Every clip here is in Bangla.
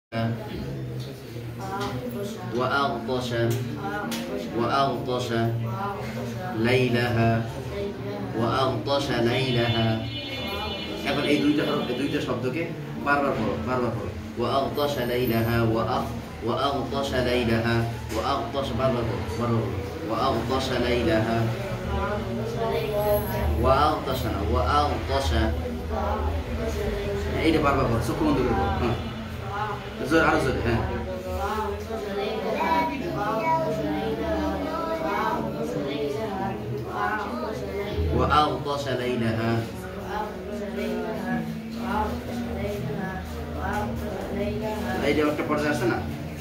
وأغطش ليلها এখন এই দুইটা শব্দকে বারবার পড়ো وأغطش ليلها وأغطش ليلها وأغطش বারবার পড়ো وأغطش ليلها وأغطش এইটা বারবার পড়ো চোখ বন্ধ করে পড়ো হ্যাঁ জোরে আরো জোরে হ্যাঁ وأغطش ليلها এই যে একটা পর্যায়ে আসছে না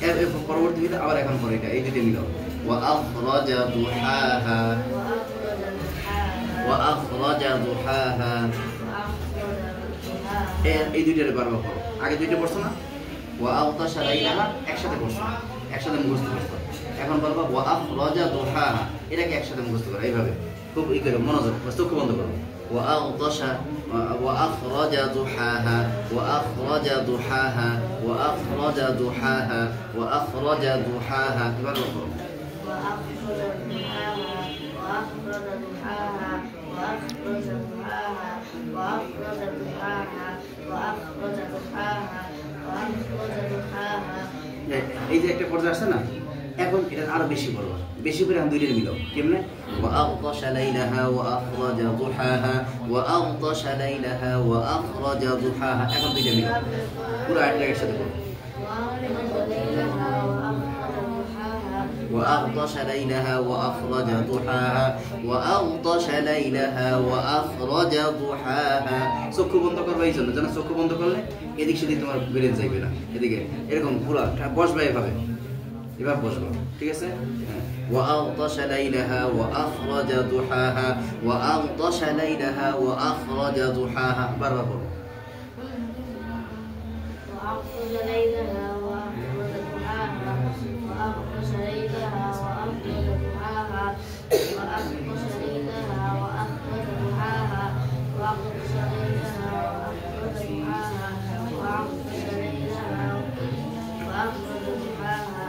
এর পরবর্তীতে আবার এখন পরে এটা এই দুটো মিলো وأخرج ضحاها এই দুইটারে বারবার পড়ো আগে দুইটা পড়ছো না وأغطش ليلها একসাথে পড়ছো একসাথে মুখস্থ করছো এখন বলবো وأخرج ضحاها এটাকে একসাথে মুখস্থ করো এইভাবে খুব ই করে মনোযোগ চোখ বন্ধ করো وأغطش وأخرج ضحاها وأخرج ضحاها وأخرج ضحاها وأخرج ضحاها كبار وقرب وأخرج ضحاها وأخرج ضحاها وأخرج ضحاها وأخرج ضحاها وأخرج ضحاها وأخرج ضحاها এই যে একটা পর্যায়ে আসছে না এখন এটা আরো বেশি করে আমি দুইটা মিলাও কেমনে وأغطش ليلها وأخرج ضحاها وأغطش ليلها وأخرج ضحاها এখন দুইটা মিলাও পুরো আয়াতটা একসাথে পড়ো وأغطش ليلها وأخرج ضحاها وأغطش ليلها وأخرج ضحاها চোখ বন্ধ করবে এই জন্য জানো চোখ বন্ধ করলে এদিক সেদিক তোমার ব্রেন যাইবে না এদিকে এরকম পুরো বসবে এভাবে এবার বসবো ঠিক আছে وأغطش ليلها وأخرج ضحاها وأغطش ليلها وأخرج ضحاها برا وأغطش ليلها وأخرج ضحاها وأغطش ليلها وأخرج ضحاها وأغطش ليلها وأخرج ضحاها وأغطش ليلها وأخرج ضحاها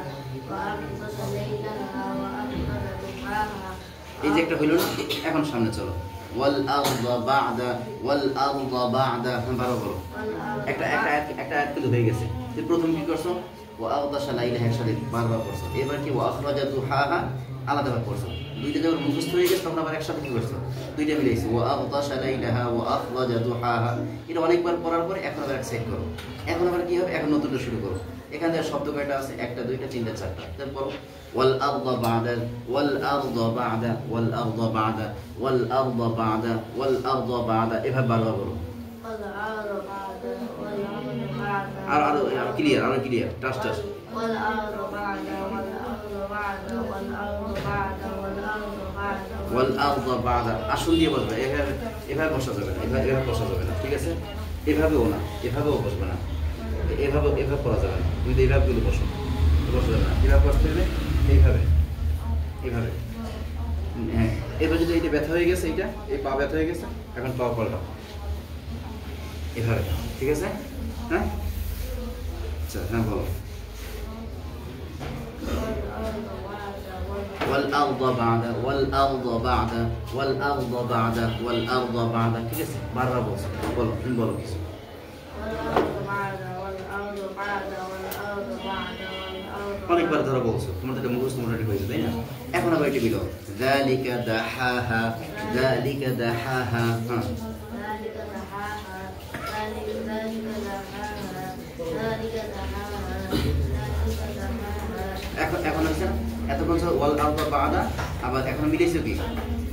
وأغطش ليلها وأخرج ضحاها এই যে একটা হইল না এখন সামনে চলো والأرض بعد বারো বলো একটা আয়াত কিন্তু হয়ে গেছে যে প্রথম কি করছো وأغطش ليلها একসাথে বারবার করছো এবার কি وأخرج ضحاها আলাদাভাবে করছো দুইটা যখন মুখস্থ হয়ে গেছে তখন আবার একসাথে কি করছো দুইটা মিলাইছো وأغطش ليلها وأخرج ضحاها এটা অনেকবার পড়ার পরে এখন আবার সেট করো এখন আবার কি হবে এখন নতুনটা শুরু করো এখানে শব্দ কয়টা আছে একটা দুইটা তিনটা চারটা তারপর والأرض بعد এভাবে বারবার বলো আর ক্লিয়ার টাস والأرض بعد আসল দিয়ে বসবে এভাবে বসা যাবে না এভাবে বসা যাবে না ঠিক আছে এভাবেও বসবে না এভাবে করা যাবে না তুমি এইভাবে কিন্তু বসা যাবে না এভাবে বসতে হলে এইভাবে হ্যাঁ এবার যদি এইটা ব্যথা হয়ে গেছে এইটা এই পা ব্যথা হয়ে গেছে এখন পা পাল্টাও এভাবে ঠিক আছে হ্যাঁ আচ্ছা হ্যাঁ বলো والأرض بعد ঠিক আছে বারবার বলো কিছু অনেকবার ধরা বলছো তোমার তো মুখস্থ মোটামুটি হয়েছে তাই না এখন আবার এটি বিলো ذلك دحاها এখন হচ্ছে না এতক্ষণ ওয়াল আরদ বাদা আবার এখন মিলেছে কি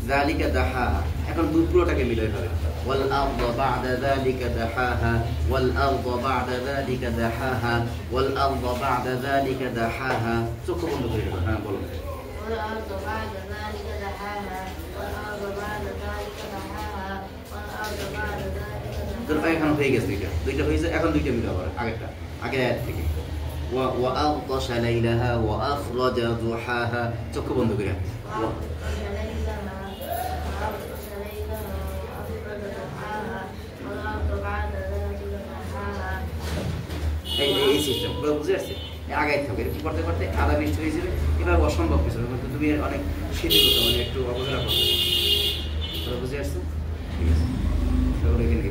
ذلك دحاها এখন পুরোটাকে মিলাই হবে والأرض بعد ذلك دحاها والأرض بعد ذلك دحاها والأرض بعد ذلك دحاها চোখ বন্ধ করে দাও হ্যাঁ বলো والأرض بعد ذلك دحاها والأرض بعد ذلك دحاها والأرض بعد ذلك তো এখন হয়ে গেছে দুইটা হয়েছে এখন দুইটা মিলাও আবার আগের আয়াত থেকে وأغطش ليلها وأخرج ضحاها চোখ বন্ধ করে এই সিস্টেম বুঝে আসছে। আগাই থাকবে এরকম করতে করতে আদা মিষ্টি হয়ে যাবে। এবার অসম্ভব কিছু কিন্তু তুমি অনেক শিথিল হতো, মানে একটু অবহেলা করতে বুঝে আসছে। ঠিক আছে, এখানে